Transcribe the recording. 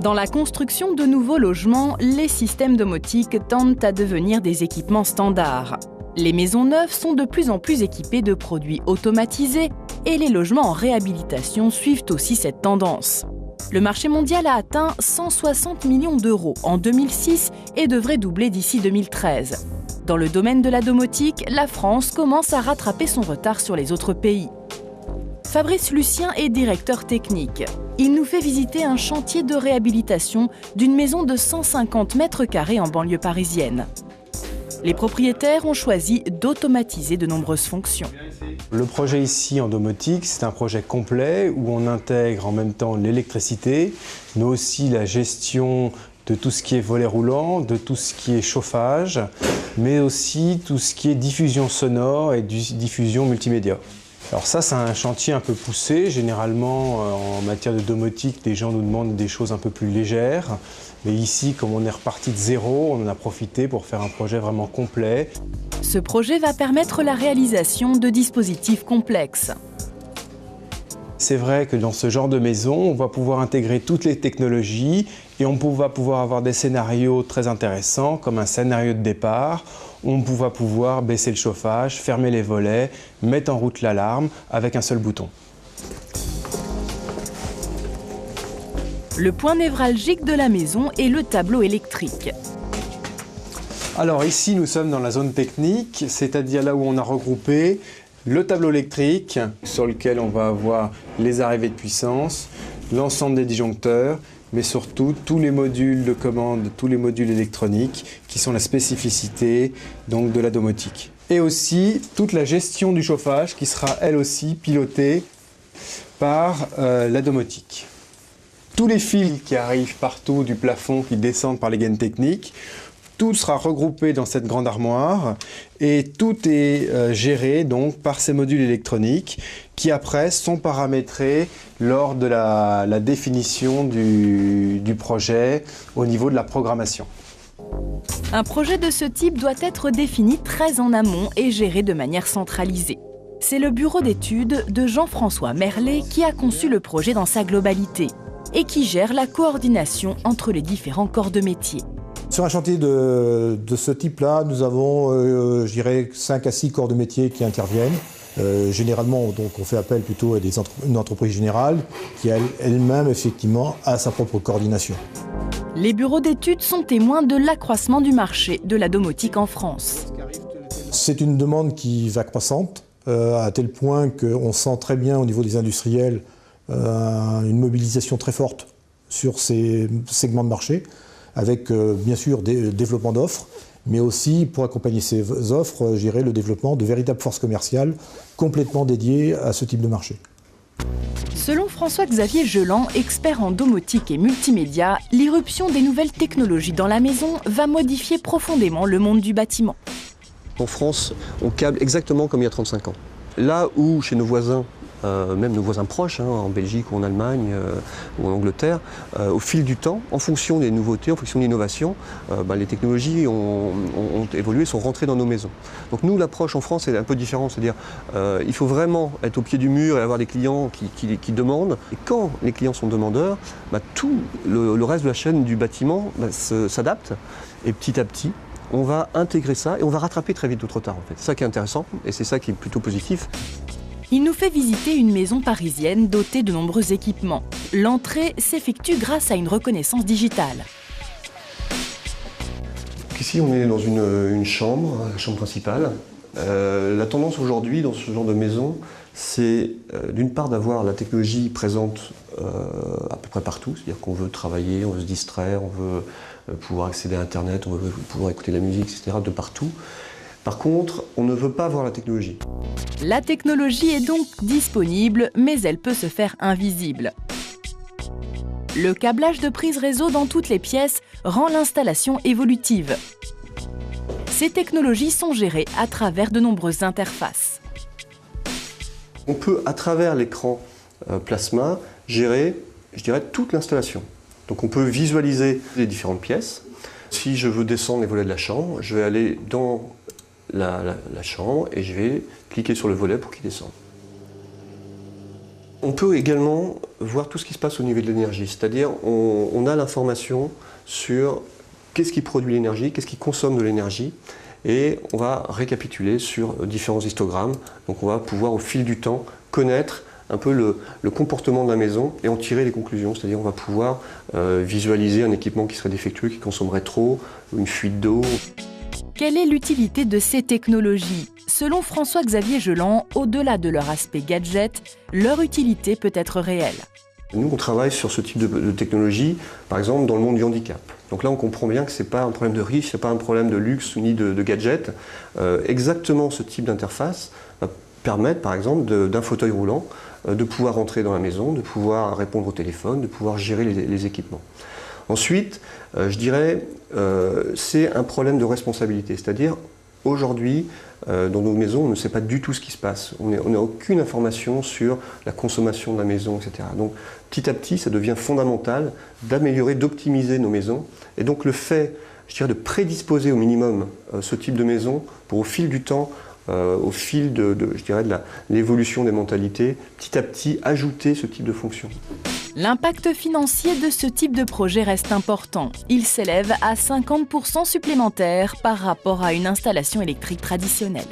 Dans la construction de nouveaux logements, les systèmes domotiques tendent à devenir des équipements standards. Les maisons neuves sont de plus en plus équipées de produits automatisés et les logements en réhabilitation suivent aussi cette tendance. Le marché mondial a atteint 160 millions d'euros en 2006 et devrait doubler d'ici 2013. Dans le domaine de la domotique, la France commence à rattraper son retard sur les autres pays. Fabrice Lucien est directeur technique. Il nous fait visiter un chantier de réhabilitation d'une maison de 150 mètres carrés en banlieue parisienne. Les propriétaires ont choisi d'automatiser de nombreuses fonctions. Le projet ici en domotique, c'est un projet complet où on intègre en même temps l'électricité, mais aussi la gestion de tout ce qui est volet roulant, de tout ce qui est chauffage, mais aussi tout ce qui est diffusion sonore et diffusion multimédia. Alors ça, c'est un chantier un peu poussé. Généralement, en matière de domotique, les gens nous demandent des choses un peu plus légères. Mais ici, comme on est reparti de zéro, on en a profité pour faire un projet vraiment complet. Ce projet va permettre la réalisation de dispositifs complexes. C'est vrai que dans ce genre de maison, on va pouvoir intégrer toutes les technologies et on va pouvoir avoir des scénarios très intéressants, comme un scénario de départ. On va pouvoir baisser le chauffage, fermer les volets, mettre en route l'alarme avec un seul bouton. Le point névralgique de la maison est le tableau électrique. Alors ici, nous sommes dans la zone technique, c'est-à-dire là où on a regroupé le tableau électrique sur lequel on va avoir les arrivées de puissance, l'ensemble des disjoncteurs, mais surtout tous les modules de commande, tous les modules électroniques qui sont la spécificité donc, de la domotique. Et aussi toute la gestion du chauffage qui sera elle aussi pilotée par la domotique. Tous les fils qui arrivent partout du plafond, qui descendent par les gaines techniques, tout sera regroupé dans cette grande armoire et tout est géré donc par ces modules électroniques qui après sont paramétrés lors de la définition du projet au niveau de la programmation. Un projet de ce type doit être défini très en amont et géré de manière centralisée. C'est le bureau d'études de Jean-François Merlet qui a conçu le projet dans sa globalité et qui gère la coordination entre les différents corps de métier. Sur un chantier de ce type-là, nous avons, je dirais, 5 à 6 corps de métier qui interviennent. Généralement, donc, on fait appel plutôt à une entreprise générale qui elle-même, effectivement, a sa propre coordination. Les bureaux d'études sont témoins de l'accroissement du marché de la domotique en France. C'est une demande qui va croissante, à tel point qu'on sent très bien au niveau des industriels une mobilisation très forte sur ces segments de marché, avec bien sûr des développements d'offres, mais aussi pour accompagner ces offres, gérer le développement de véritables forces commerciales complètement dédiées à ce type de marché. Selon François-Xavier Geland, expert en domotique et multimédia, l'irruption des nouvelles technologies dans la maison va modifier profondément le monde du bâtiment. En France, on câble exactement comme il y a 35 ans. Là où, chez nos voisins, même nos voisins proches, en Belgique ou en Allemagne ou en Angleterre, au fil du temps, en fonction des nouveautés, en fonction de l'innovation, les technologies ont évolué, sont rentrées dans nos maisons. Donc nous, l'approche en France est un peu différente, c'est-à-dire il faut vraiment être au pied du mur et avoir des clients qui demandent. Et quand les clients sont demandeurs, tout le reste de la chaîne du bâtiment s'adapte et petit à petit, on va intégrer ça et on va rattraper très vite d'autres retards en fait. C'est ça qui est intéressant et c'est ça qui est plutôt positif. Il nous fait visiter une maison parisienne dotée de nombreux équipements. L'entrée s'effectue grâce à une reconnaissance digitale. Ici, on est dans une chambre, la chambre principale. La tendance aujourd'hui dans ce genre de maison, c'est d'une part d'avoir la technologie présente à peu près partout, c'est-à-dire qu'on veut travailler, on veut se distraire, on veut pouvoir accéder à Internet, on veut pouvoir écouter de la musique, etc. de partout. Par contre, on ne veut pas voir la technologie. La technologie est donc disponible, mais elle peut se faire invisible. Le câblage de prise réseau dans toutes les pièces rend l'installation évolutive. Ces technologies sont gérées à travers de nombreuses interfaces. On peut, à travers l'écran plasma, gérer, je dirais, toute l'installation. Donc on peut visualiser les différentes pièces. Si je veux descendre les volets de la chambre, je vais aller dans la chambre et je vais cliquer sur le volet pour qu'il descende. On peut également voir tout ce qui se passe au niveau de l'énergie, c'est-à-dire on a l'information sur qu'est-ce qui produit l'énergie, qu'est-ce qui consomme de l'énergie, et on va récapituler sur différents histogrammes. Donc on va pouvoir au fil du temps connaître un peu le comportement de la maison et en tirer des conclusions, c'est-à-dire on va pouvoir visualiser un équipement qui serait défectueux, qui consommerait trop, une fuite d'eau. Quelle est l'utilité de ces technologies? Selon François-Xavier Geland, au-delà de leur aspect gadget, leur utilité peut être réelle. Nous, on travaille sur ce type de technologie, par exemple dans le monde du handicap. Donc là, on comprend bien que ce n'est pas un problème de riche, ce n'est pas un problème de luxe ni de gadget. Exactement ce type d'interface va permettre, par exemple, d'un fauteuil roulant, de pouvoir entrer dans la maison, de pouvoir répondre au téléphone, de pouvoir gérer les équipements. Ensuite, je dirais, c'est un problème de responsabilité, c'est-à-dire aujourd'hui, dans nos maisons, on ne sait pas du tout ce qui se passe. On n'a aucune information sur la consommation de la maison, etc. Donc petit à petit, ça devient fondamental d'améliorer, d'optimiser nos maisons. Et donc le fait, je dirais, de prédisposer au minimum ce type de maison pour au fil du temps, au fil de l'évolution des mentalités, petit à petit ajouter ce type de fonction. L'impact financier de ce type de projet reste important. Il s'élève à 50% supplémentaires par rapport à une installation électrique traditionnelle.